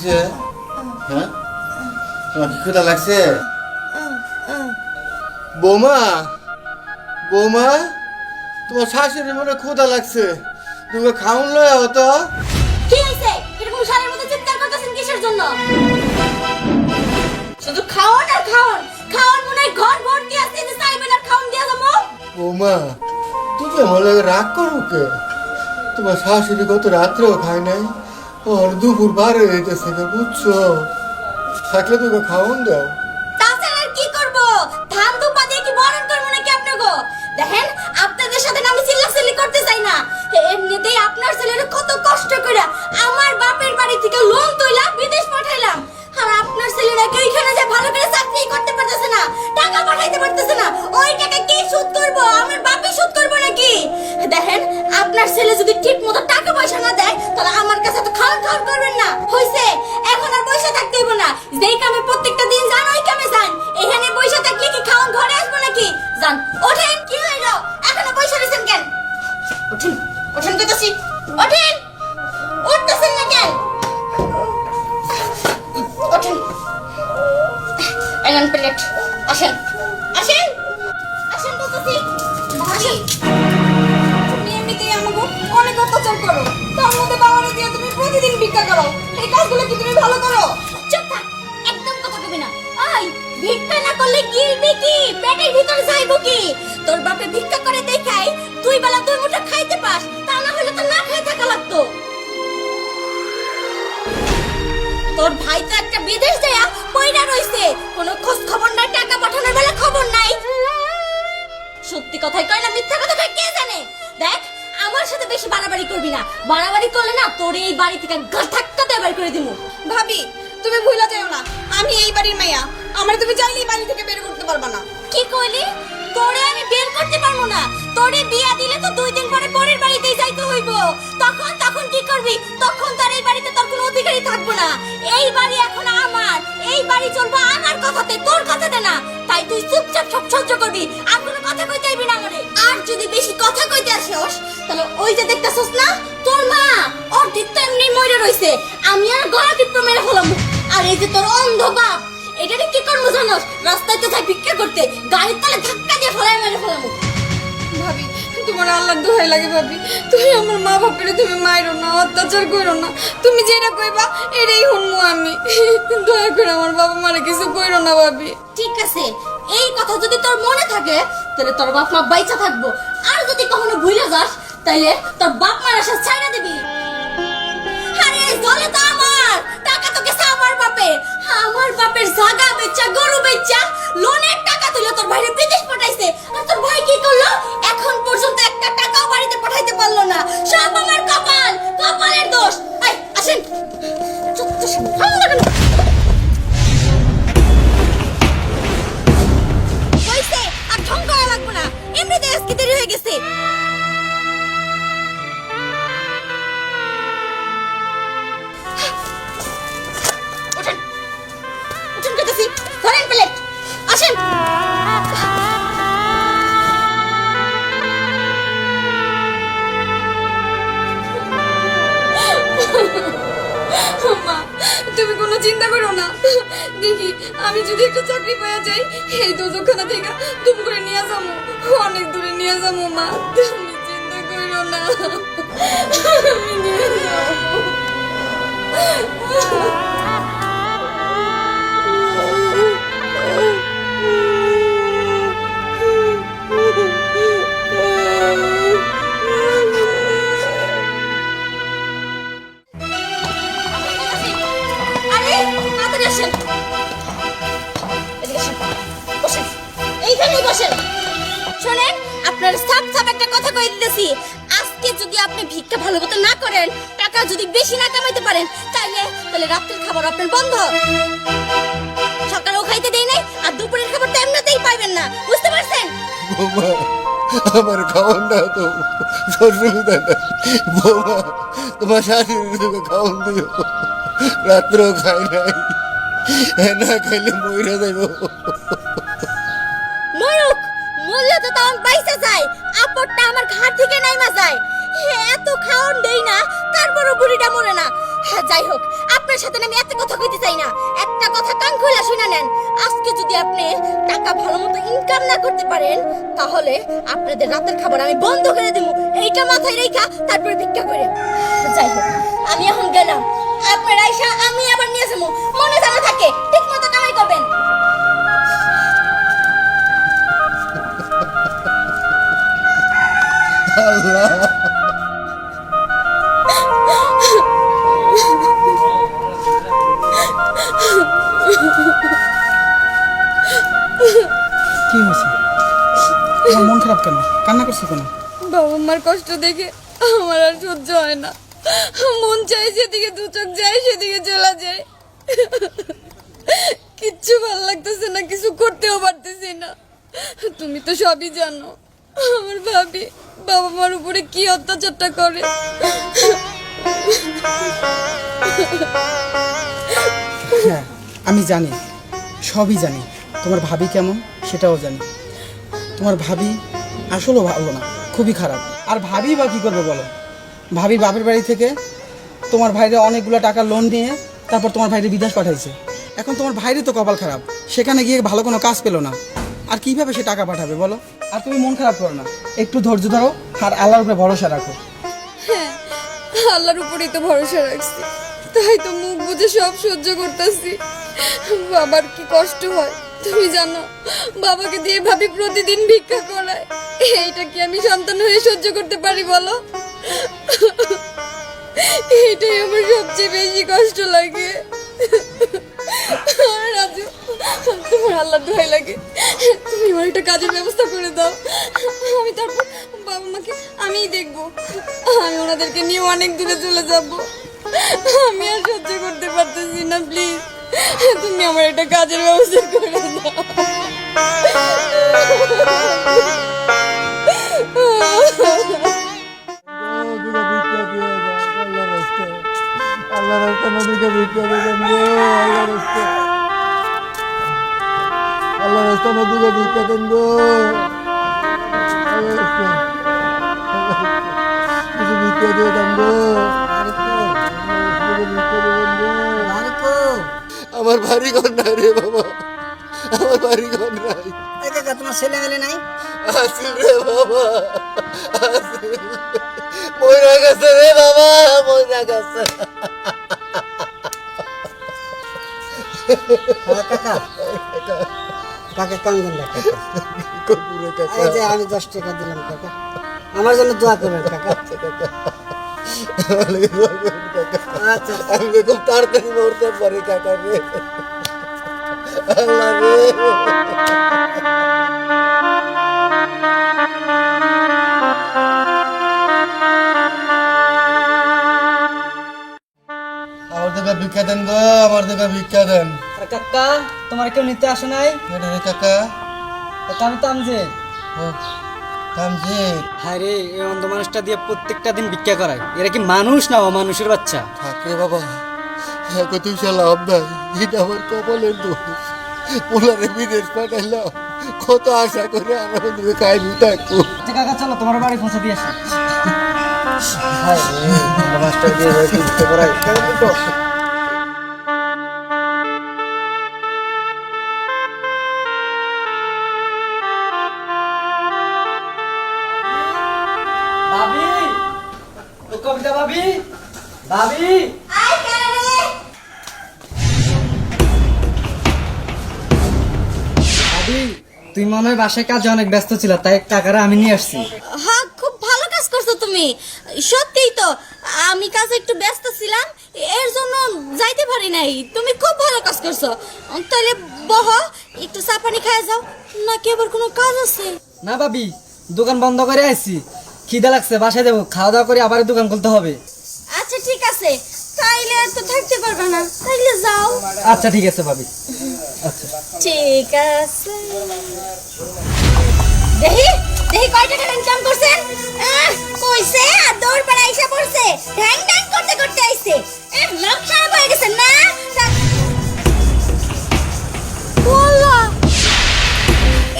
হয়েছে? হ্যাঁ, তোমার কি ক্ষুধা লাগছে? বৌমা, বৌমা, তোমার শাশুড়ি মনে হয় ক্ষুধা লাগছে, তুমি খাউন লয় হতো। কি হইছে? এরকম শালের মতো চিৎকার করতেছেন কিসের জন্য? শুধু খাওন আর খাওন, খাওন মনে হয় ঘর ভর্তি আছে, যে চাইবেন আর খাওন দিয়া যাবো। বৌমা, তুমি আমার লাগে রাগ করো কে? তোমার শাশুড়ি কত রাত্রেও খায় নাই, ওর দুপুর 12 হয়ে গেছে, বুঝছো? থাকলে তুমি খাওন দাও। তাছাড়া আর কি করব? ধান দুপা দিয়ে কি বরণ করবো নাকি আপনাগো? দেখেন, আপনাদের সাথে না আমি চিল্লাচিল্লি করতে চাই না। এমনিতেই আপনার ছেলেরা কত কষ্ট করে আমার বাপের বাড়ি থেকে লোন তুইলা বিদেশ পাঠাইলাম, আর আপনার ছেলেরা কি ওইখানে যে ভালো করে চাকরি করতে পারতেছে না, টাকা পাঠাইতে পারতেছে না। ওই টাকা কে সুদ করবো? আমার বাপই সুদ করবো নাকি? দেখেন, আপনার ছেলে যদি ঠিক মতো টাকা পয়সা না দেয়, তাহলে আমার কাছে তো খাওয়া খাওয়া করবেন না। হইছে, এখন আর পয়সা থাকতে হইব না। যেই কামে প্রত্যেকটা দিন যান, ওই কামে যান। এখানে পয়সা থাকলে কি খাওয়ান ঘরে আসবো নাকি? যান, ওঠেন। কি হইলো? এখনো পয়সা রয়েছেন কেন? ওঠেন, ওঠেন কইতাছি, ওঠেন। উঠতেছেন না কেন? ওঠেন। এলেন প্লেট, আসেন, আসেন, আসেন বলতেছি, আসেন। তুমি এমনিতেই আমাকে অনেক অত্যাচার করো, তার মধ্যে বাবারে দিয়ে তুমি প্রতিদিন ভিক্ষা করো। এই কাজগুলো কি তুমি ভালো করো? চুপ থাক, একদম কথা কবি না। আই, ভিক্ষা না করলে গিলবি কি? পেটের ভিতরে যাইবো কি? তোর বাপে ভিক্ষা করে দেখাই তুই বেলা দুই মুঠা খাইতে পাস, তা না হলে তো না খেয়ে থাকা লাগতো। তোর ভাই তো একটা বিদেশ যায় পয়রা রইছে, কোনো খোঁজ খবর নাই, টাকা পাঠানোর বেলা খবর নাই। সত্যি কথাই কয় না মিথ্যা কথা কয় কে জানে? দেখ, আমার সাথে বেশি বাড়াবাড়ি করবি না। বাড়াবাড়ি করলে না তোর এই বাড়ি থেকে ধাক্কাতে বের করে দিমু। ভাবি, তুমি ভুলা যাও না, আমি এই বাড়ির মাইয়া। আমার তুমি চাইলেই বাড়ি থেকে বের করতে পারবা না। কি কইলি? তোরে আমি বের করতে পারবো না। তোরে বিয়া দিলে তো 2 দিন পরে পরের বাড়িতেই যাইতে হইব। তখন কি করবি? তখন তার এই বাড়িতে তোর কোনো অধিকারই থাকবো না। এই বাড়ি এখন আমার, এই বাড়ি চলবে আমার কথাতে, তোর কথাতে না। তাই তুই চুপচাপ সব সহ্য করবি, আর কোনো কথা কইতে আইবি না আমারে। আর যদি বেশি কথা কইতে আসিস, তাহলে ওই যে দেখতাছস না তোর মা, ওর দিকটা এমনি মরে রইছে, আমি আর গলা টিপে মেরে ফেলাম। আর এই যে তোর অন্ধ বাপ, এটারে কি করবো জানোস? রাস্তায় তো যাই ভিক্ষা করতে, গাড়ির তলে ধাক্কা দিয়ে ফেলাই মেরে ফেলাম। ভাবি, তোমার আল্লাহর দোহাই লাগে ভাবি, তুমি আমার মা বাপেরে তুমি মাইরো না, অত্যাচার করো না। তুমি যেটা কইবা এটাই শুনবো আমি। দয়া করে আমার বাবা মারে কিছু কইরো না ভাবি। ঠিক আছে, এই কথা যদি তোর মনে থাকে, তাহলে তোর বাপ মা বাইচা থাকবো। আর যদি কখনো ভুলে যাস, তাইলে তোর বাপ মার আশা ছাইড়া দিবি। আরে জলে তো আমার টাকা, তোকে আমার বাপের, আমার বাপের জায়গা বেচা, গরু বেচা, লোনের টাকা তুলে তোর ভাইরে বিদেশ পাঠাইছে। আর তোর ভাই কি করলো? এখন পর্যন্ত একটা টাকাও বাড়িতে পাঠাইতে পারলো না। সব আমার কপাল, কপালের দোষ। এই আসেন, হইছে, আর ঢং করা লাগবে না। এমনিতে আজকে দেরি হয়ে গেছে। উঠেন, উঠেন কইতাছি, ধরেন প্লেট, আসেন। মা, তুমি কোনো চিন্তা করো না। দেখি আমি যদি একটা চাকরি পেয়ে যাই, এই দোজখানা থেকে তুমি করে নিয়ে যাবো, অনেক দূরে নিয়ে যাবো। মা, তুমি চিন্তা করো না, আমি নিয়ে যাবো। আরে তাড়াতাড়ি আসেন, এদিকে আসেন, বসেন, এইখানেই বসেন। শোনেন, আপনার সাপ সাপ একটা কথা কই দিতেছি। আজকে যদি আপনি ভিক্ষা ভালো মতো না করেন, টাকা যদি বেশি না কামাইতে পারেন, তাহলে রাতের খাবার আপনার বন্ধ। সকালেও খাইতে দেই নাই, আর দুপুরের খাবার তো এমনিতেই পাইবেন না, বুঝতে পারছেন? বৌমা, আমার খাওয়ান দাও তো, অসুবিধা নাই। বৌমা, তোমার শাশুড়ি তোকে খাওয়ান দিও, রাত্রেও খাই নাই, না খাইলে মইরা যাইব। মরুক, মরলে তো তখন পয়সা যায়, আপরটা আমার ঘাট থেকে নাইমা যায়। এত খাওন দেই না, তারপরও বুড়িটা মরে না। হ্যাঁ, যাই হোক, আপনার সাথে না আমি এত কথা কইতে চাই না। একটা কথা কান খুলে শুনে নেন। আজকে যদি আপনি টাকা ভালো মতো ইনকাম না করতে পারেন, তাহলে আপনাদের রাতের খাবার আমি বন্ধ করে দেবো। এইটা মাথায় রেখা তারপরে ভিক্ষা করে। যাই হোক, আমি এখন গেলাম। আপনার আইসা আমি আবার নিয়ে যাবো। মনে জানা থাকে, ঠিক মতো কামাই করবেন। আল্লাহ, কি হয়েছে? তোমার মন খারাপ কেন? কান্না করছো কেন? বাবা মার কষ্ট দেখে আমার আর সহ্য হয় না। মন চাই যেদিকে দু চোখ যায় সেদিকে চলা যায়। কিচ্ছু ভালো লাগতেছে না, কিছু করতেও পারতেছি না। তুমি তো সবই জানো, আমার ভাবি বাবা মার উপরে কি অত্যাচারটা করে। হ্যাঁ, আমি জানি, সবই জানি। তোমার ভাবি কেমন সেটাও জানি। তোমার ভাবি আসলেও ভালো না, খুবই খারাপ। আর ভাবি বা কী করবে বলো? ভাবি বাপের বাড়ি থেকে তোমার ভাইরে অনেকগুলো টাকা লোন নিয়ে তারপর তোমার ভাইরে বিদেশ পাঠাইছে। এখন তোমার ভাইরে তো কপাল খারাপ, সেখানে গিয়ে ভালো কোনো কাজ পেলো না। আর কিভাবে সে টাকা পাঠাবে বলো? আর তুমি মন খারাপ করো না, একটু ধৈর্য ধরো আর আল্লাহর উপরে ভরসা রাখো। হ্যাঁ, আল্লাহর উপরেই তো ভরসা রাখছি, তাই তো মুখ বুজে সব সহ্য করতেছি। বাবার কি কষ্ট হয় তুমি জানো? বাবাকে দিয়ে ভাবি প্রতিদিন ভিক্ষা করায়। এইটা কি আমি সন্তান হয়ে সহ্য করতে পারি বলো? এইটাই আমার সবচেয়ে বেশি কষ্ট লাগে। রাজু, তোমার আল্লাহ দোহাই লাগে, তুমি আমার একটা কাজের ব্যবস্থা করে দাও। আমি তারপর বাবা মাকে আমিই দেখবো। আমি ওনাদেরকে নিয়ে অনেক দূরে চলে যাব। আমি আর সহ্য করতে পারতেছি না, প্লিজ তুমি আমার একটা কাজের ব্যবস্থা করে দাও। আল্লাহ রাস্তা নদীকে ভিক্ষা দিয়ে দেন গো। আল্লাহ রাস্তা নদীকে ভিক্ষা দেন গো। কিছু ভিক্ষা দিয়ে দেন গো। আমার বাড়ি ঘর নাই রে বাবা, আমার বাড়ি ঘর নাই। তোমার ছেলে মেলে নাই? আসিল রে বাবা, আসিল মইরা গেছে রে বাবা, মইরা গেছে। কাকা কান্দন না কাকা। কর্পূরে কাকা, এই যে আমি 10 টাকা দিলাম কাকা, আমার জন্য দোয়া করবেন কাকা। আমার লাগি দোয়া করুন কাকা। আচ্ছা আমি তো খুব তাড়াতাড়ি মরতে পারি কাকা রে। আল্লাহ রে। আমার থেকে ভিক্ষা দেন গো, আমার থেকে ভিক্ষা দেন। আর কাকা তোমার কেউ নিতে আসে নাই? কেডা রে কাকা? কাকা আমি তো আমজে। ও কামজিৎ, হ্যাঁ রে, এই অন্ধ মানুষটা দিয়ে প্রত্যেকটা দিন ভিক্ষা করায়। এরা কি মানুষ না মানুষের বাচ্চা? থাক রে বাবা, কত লাভ নাই। এটা আমার কপালের দোষ। পোলারে বিদেশ পাঠাইলাম, কত আশা করে আনন্দে খাইনি থাকবো। আচ্ছা কাকা চলো তোমার বাড়ি পৌঁছে দিয়ে আসি। হ্যাঁ রে, অন্ধ মাস্টার দিয়ে ভিক্ষা করায়। কেমন তো ভাবি, ও কবিতা ভাবি, ভাবি আয় কেন রে? ভাবি, তুই মনে হয় বাসায় কাজে অনেক ব্যস্ত ছিল, তাই কাকারা আমি নিয়ে আসছি। হ্যাঁ, খুব ভালো কাজ করছো তুমি। সত্যিই তো আমি কাজে একটু ব্যস্ত ছিলাম, এর জন্য যাইতে পারি নাই। তুমি খুব ভালো কাজ করছো। তাহলে বহ, একটু চা পানি খায় যাও, নাকি আবার কোনো কাজ আছে? না ভাবি, দোকান বন্ধ করে আসছি, খিদে লাগছে, বাসায় যাবো, খাওয়া দাওয়া করে আবার দোকান খুলতে হবে। আচ্ছা ঠিক আছে, তাইলে আর তো থাকতে পারবে না, তাইলে যাও। আচ্ছা ঠিক আছে ভাবি। আচ্ছা ঠিক আছে। দেখি দেখি কয় টাকা ইনকাম করছেন? কইছে আর দৌড় পাড়া আইসা পড়ছে, ঢ্যাং ঢ্যাং করতে করতে আইছে। লোক সাহেব হয়ে গেছেন না? বল্লা,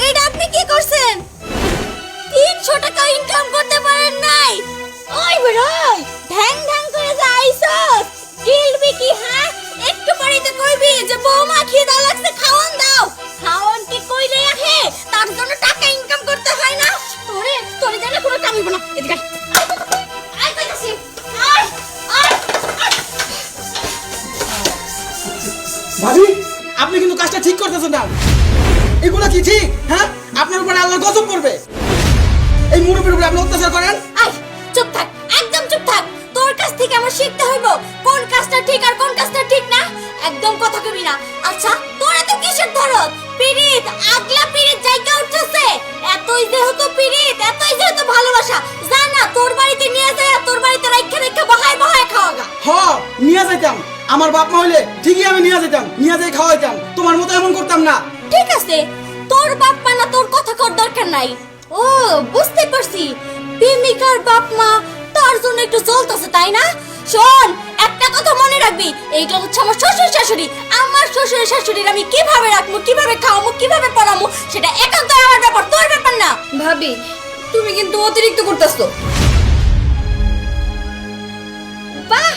এটা আপনি কি করছেন? 300 টাকা ইনকাম করতে পারেন নাই? ওই বেরোই, ঢ্যাং ঢ্যাং করে যা আইছস, কি এদিকে আয় কইতাছি আয় আয় ভাবি আপনি কিন্তু কাজটা ঠিক করতেছেন না। এগুলো কি ঠিক? হ্যাঁ, আপনার উপরে আল্লাহর গজব পড়বে। এই মুরব্বির উপরে আপনি অত্যাচার করেন। আয় চুপ থাক, একদম চুপ থাক। তোর কাছ থেকে আমার শিখতে হইব কোন কাজটা ঠিক আর কোন কাজটা ঠিক না। একদম কথা কবি না। আচ্ছা তোর এত কিসের ধরত? পিরিত আগলা পিরিত জায়গা উঠছে। এতই যেহেতু পিরিত, এতই যেহেতু ভালোবাসা, জানা তোর বাড়িতে নিয়ে যায়, তোর বাড়িতে রাইখা রাইখা বহায় বহায় খাওয়াগা। হ, নিয়ে যাইতাম। আমার বাপ মা হইলে ঠিকই আমি নিয়ে যেতাম, নিয়ে যাই খাওয়াইতাম। তোমার মতো এমন করতাম না। ঠিক আছে, তোর বাপ মা না তোর কথা কর দরকার নাই। ও বুঝতে পারছি, প্রেমিকার বাপ মা তার জন্য একটু চলতেছে তাই না? শোন, একটা কথা মনে রাখবি, এইটা হচ্ছে আমার শ্বশুর শাশুড়ি। আমার শ্বশুর শাশুড়ির আমি কিভাবে রাখবো, কিভাবে খাওয়াবো, কিভাবে পড়াবো, সেটা একান্ত আমার ব্যাপার, তোর ব্যাপার না। ভাবি তুমি কিন্তু অতিরিক্ত করতেছো। বাহ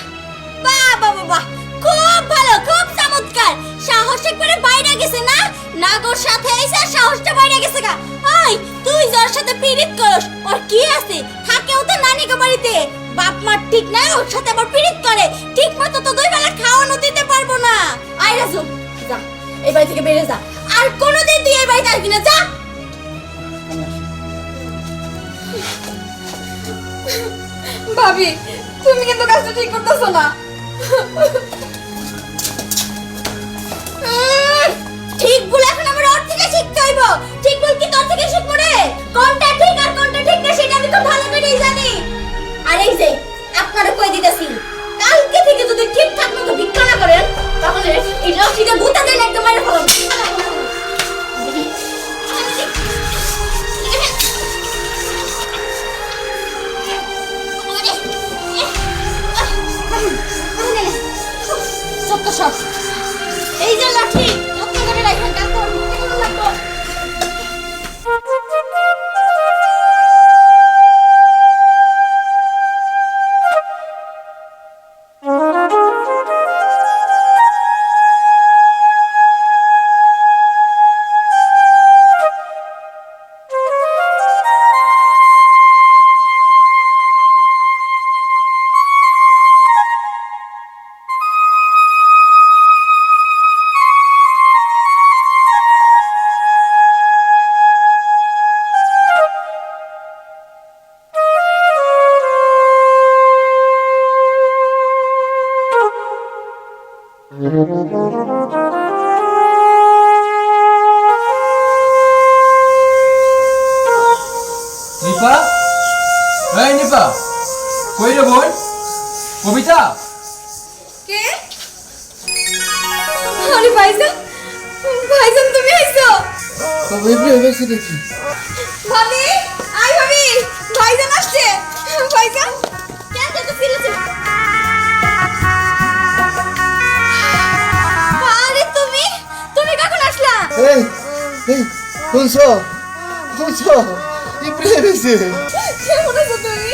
বাহ বাহ বাহ বাহ, খুব ভালো, খুব চমৎকার। সাহস একবারে বাইরে গেছে না? নাগর সাথে এসে সাহসটা বাইরে গেছে গা। ওই তুই যার সাথে পীড়িত করস, ওর কি আছে? থাকেও তো নানিকে বাড়িতে, বাপ মা ঠিক নাই, ওর সাথে আবার পীড়িত করে। ঠিক মতো তো দুই বেলা খাওয়ানো দিতে পারবো না। আয় রাজু, যা এই বাড়ি থেকে বেরিয়ে যা, আর কোনোদিন তুই এই বাড়িতে আসবি না, যা। ভাবি তুমি কিন্তু কাজটা ঠিক করতেছো না। ঠিক বলে এখন আমার ওর থেকে শিখতে হইব। ঠিক বল কি তোর থেকে শিখবো রে? কোনটা ঠিক আর কোনটা ঠিক না সেটা আমি খুব ভালো করেই জানি। আর এই যে আপনারা কই দিতেছি, কালকে থেকে যদি ঠিকঠাক মতো ভিক্ষা না করেন তাহলে এই লক্ষ্মীকে ভূতা দেন একদম মারে ফেলাম। সব এই যে লাঠি যত্ন করে রাখবেন, কাল তো কেমন লাগতো। নিপা, এই নিপা, কই রে বোন? কবিতা? কে? আরে ভাইজান, ভাইজান তুমি আইছো? তবে ভেবেছি দেখি ভাবি, আই ভাবি, ভাইজান আসছে। ভাইজান কেন তো ফিরেছে? আরে তুমি তুমি কখন আসলা? এই এই শুনছো শুনছো ইব্রাহিম এসে কেমন আছো তুমি?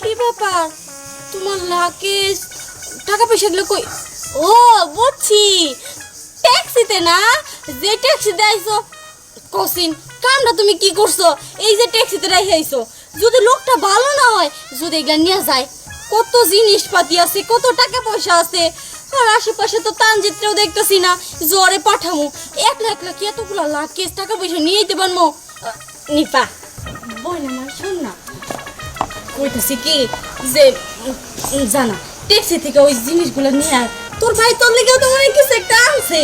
কি ব্যাপার, তোমার লাগেজ টাকা পয়সা গুলো কই? ও বুঝছি, ট্যাক্সিতে না, যে ট্যাক্সি দেয়ছো কসিন কামটা তুমি কি করছো? এই যে ট্যাক্সিতে রাইছো, যদি লোকটা ভালো না হয়, যদি এগুলা নিয়ে যায়, কত জিনিসপাতি আছে, কত টাকা পয়সা আছে, আর আশেপাশে তো তানজিত্রেও দেখতেছি না, জ্বরে পাঠামু, একলা একলা কি এতগুলো লাগেজ টাকা পয়সা নিয়ে যেতে পারবো? নিপা বল আমার, শোন না, কইতেছি কি যে জানা ট্যাক্সি থেকে ওই জিনিসগুলো নিয়ে আয়। তোর ভাই তোর লেগেও তো অনেক কিছু একটা আনছে,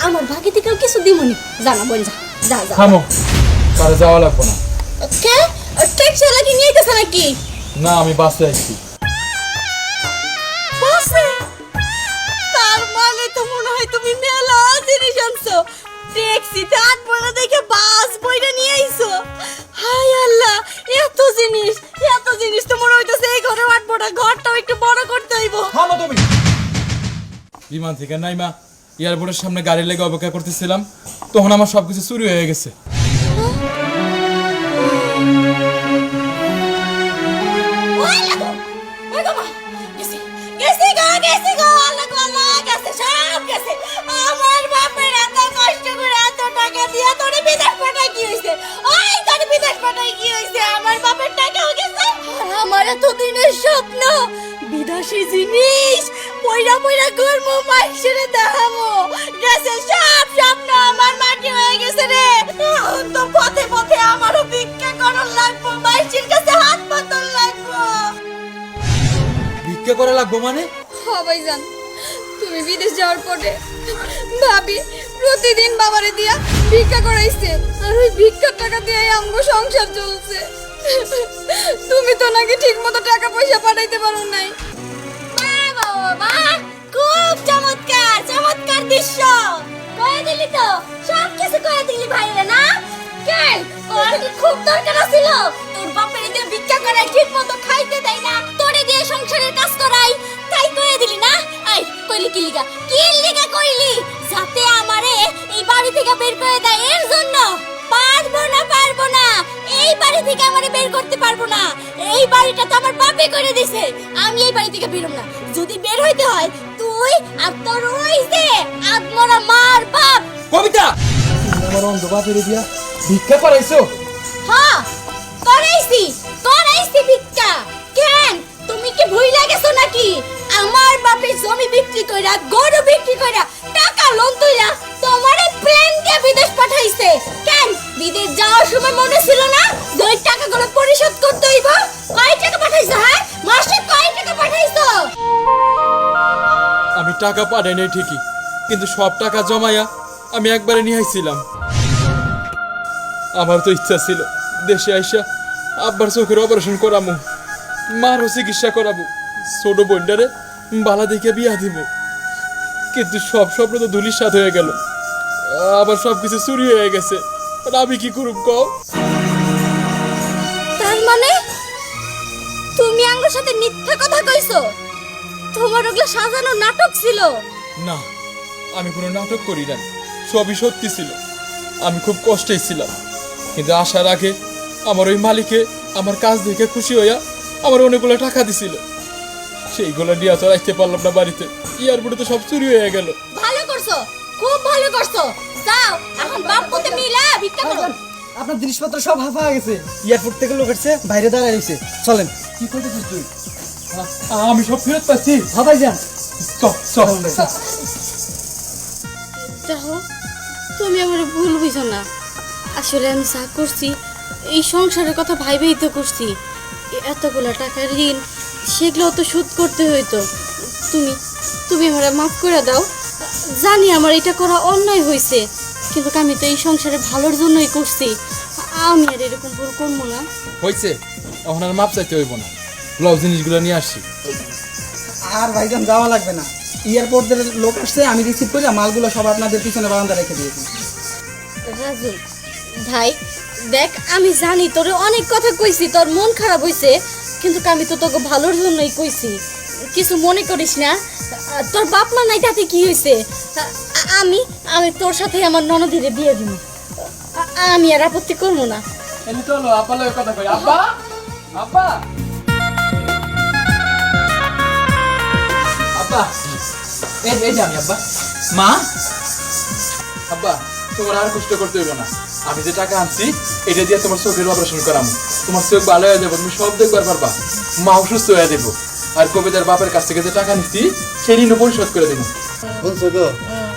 আমার ভাগে থেকেও কিছু দিমনি, জানা বোন, যা যা যা। থামো, তার যাওয়া লাগবে না। কে ট্যাক্সি ওলা কি নিয়ে গেছে নাকি? না, আমি বাসে আসছি। বাসে? তার মানে তো মনে হয় তুমি মেলা জিনিস আনছো, ট্যাক্সিতে আটবো না দেখে বাস বইটা নিয়ে আইছো। হায় আল্লাহ, এত জিনিস তো মনে হইতেছে এই ঘরে আটবো না, ঘরটাও একটু বড় করতে হইব। থামো তুমি। বিমান থেকে নাইমা এয়ারপোর্টের সামনে গাড়ি লেগে অপেক্ষা করতেছিলাম, তখন আমার সবকিছু চুরি হয়ে গেছে। ওই লাগো, ওই গো মা, গেছে গেছে গো আল্লাহ গো আল্লাহ গেছে সব গেছে আমার বাপের এত কষ্ট করে এত টাকা দিয়া তোরে বিদেশ পাঠাই কি হইছে ওই তোরে বিদেশ পাঠাই কি হইছে আমার বাপের টাকাও গেছে আর আমার এত দিনের স্বপ্ন বিদেশি জিনিস পয়রা পয়রা করবো মাইসের দেখাবো গেছে সব স্বপ্ন আমার মাটি হয়ে গেছে রে এখন তো পথে পথে আমারও ভিক্ষা করার লাগবো মাইসের কাছে হাত পাতন লাগবো ভিক্ষা করা লাগবো মানে? ভাইজান তুমি বিদেশ যাওয়ার পরে ভাবি প্রতিদিন বাবারে দিয়া ভিক্ষা করাইছে আর ওই ভিক্ষার টাকা দিয়ে আমগো সংসার চলছে তুমি তো নাকি ঠিক মতো টাকা পয়সা পাঠাইতে পারো নাই বাবা খুব চমৎকার চমৎকার দৃশ্য কয়ে দিলি তো সব কিছু কয়ে দিলি ভাইরে না কেন তোর কি খুব দরকার ছিল তোর বাপের দিয়ে ভিক্ষা করে ঠিক মতো খাইতে দেয় না তোরে দিয়ে সংসারের কাজ করাই তাই কয়ে দিলি না আই কইলি কি লিগা কইলি যাতে আমারে এই বাড়ি থেকে বের করে দেয় এর জন্য পারবো না এই বাড়ি থেকে আমারে বের করতে পারবো না এই বাড়িটা তো আমার বাপে করে দিছে আমি এই বাড়ি থেকে বেরোম না যদি বের হইতে হয় তুই আর তোর ওই যে আত্মরা মার বাপ কবিতা আমার অন্ধ বাপের দিয়া ভিক্ষা করাইছো? হ্যাঁ করাইছি ভিক্ষা কেন তুমি কি ভুইলা গেছো নাকি আমার বাপের জমি বিক্রি কইরা গরু বিক্রি কইরা টাকা লোন তুইলা তোমারে প্লেন দিয়ে বিদেশ পাঠাইছে কেন বিদেশ যাওয়ার সময় মনে ছিল না যে ওই টাকাগুলো পরিশোধ করতে হইব কয় টাকা পাঠাইছো হ্যাঁ মাসে কয় টাকা পাঠাইছো আমি টাকা পাঠাই নাই ঠিকই, কিন্তু সব টাকা জমাইয়া আমি একবারে নিয়ে আইছিলাম। আমার তো ইচ্ছা ছিল দেশে আইসা আব্বার চোখের অপারেশন করামু, মারও চিকিৎসা করাবো, ছোট বোনটারে বালা দেখে বিয়া দিব, কিন্তু সব স্বপ্ন তো ধুলির সাথ হয়ে গেল। আবার সবকিছু চুরি হয়ে গেছে, আর আমি কি করব কও? তার মানে তুমি আমার সাথে মিথ্যা কথা কইছো? তোমার ওগুলো সাজানো নাটক ছিল? না, আমি কোনো নাটক করি নাই, সবই সত্যি ছিল। আমি খুব কষ্টে ছিলাম, কিন্তু আসার আগে আমার ওই মালিকে আমার কাজ দেখে খুশি হইয়া আমার অনেকগুলো টাকা দিছিল। সেইগুলো নিয়ে তো রাখতে পারলাম না বাড়িতে, এয়ারপোর্টে তো সব চুরি হয়ে গেল। ভালো করছো, খুব ভালো করছো। যাও এখন বাপ পুতে মিলা ভিক্ষা করো। আপনার জিনিসপত্র সব হাফা হয়ে গেছে, এয়ারপোর্ট থেকে লোক এসেছে, বাইরে দাঁড়ায় রয়েছে, চলেন। কি করতেছিস তুই? আমি সব ফেরত পাচ্ছি। ভাবাই যান। চল দেখো তুমি আমার ভুল বুঝো না, আসলে আমি যা করছি এই সংসারের কথা ভাইবেই তো করছি। এতগুলা টাকা ঋণ সেগুলো তো শোধ করতে হইতো। তুমি তুমি আমার মাফ করে দাও। জানি আমার এটা করা অন্যায় হয়েছে, কিন্তু আমি তো এই সংসারে ভালোর জন্যই করছি। আমি আর এরকম ভুল করবো না। হয়েছে, এখন আর মাপ চাইতে হইব না। লও জিনিসগুলো নিয়ে আসছি। আর ভাইজান যাওয়া লাগবে না, এয়ারপোর্টের লোক আসছে, আমি রিসিভ করে মালগুলো সব আপনাদের পিছনে বারান্দা রেখে দিয়েছি। রাজু ভাই দেখ, আমি জানি তোরে অনেক কথা কইছি, তোর মন খারাপ হইছে, কিন্তু আমি তো তোকে ভালোর জন্যই কইছি, কিছু মনে করিস না। তোর বাপ মা নাই তাতে কি হয়েছে? আমি আমি তোর সাথে আমার ননদিরে বিয়ে দিব, আমি আর আপত্তি করবো না। এলি চলো আপা লগে কথা কই। আব্বা, আব্বা, আব্বা, এই যে আমি। আব্বা, মা, আব্বা, তোমার আর কষ্ট করতে হইব না। আমি যে টাকা আনছি এটা দিয়ে তোমার চোখের অপারেশন করামু, তোমার চোখ ভালো হয়ে যাবে, তুমি সব দেখবার পারবা, মা অসুস্থ হয়ে দেবো। আর কবিতার বাপের কাছ থেকে যে টাকা নিচ্ছি সেই ঋণ পরিশোধ করে দেবো। শুনছো গো,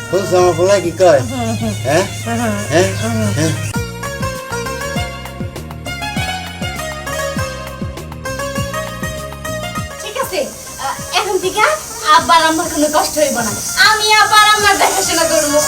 শুনছো আমার ফোলা কি কয়? হ্যাঁ হ্যাঁ হ্যাঁ। ঠিক আছে, এখন থেকে আবার আমার কোনো কষ্ট হইব না, আমি আবার আমার দেখাশোনা করবো।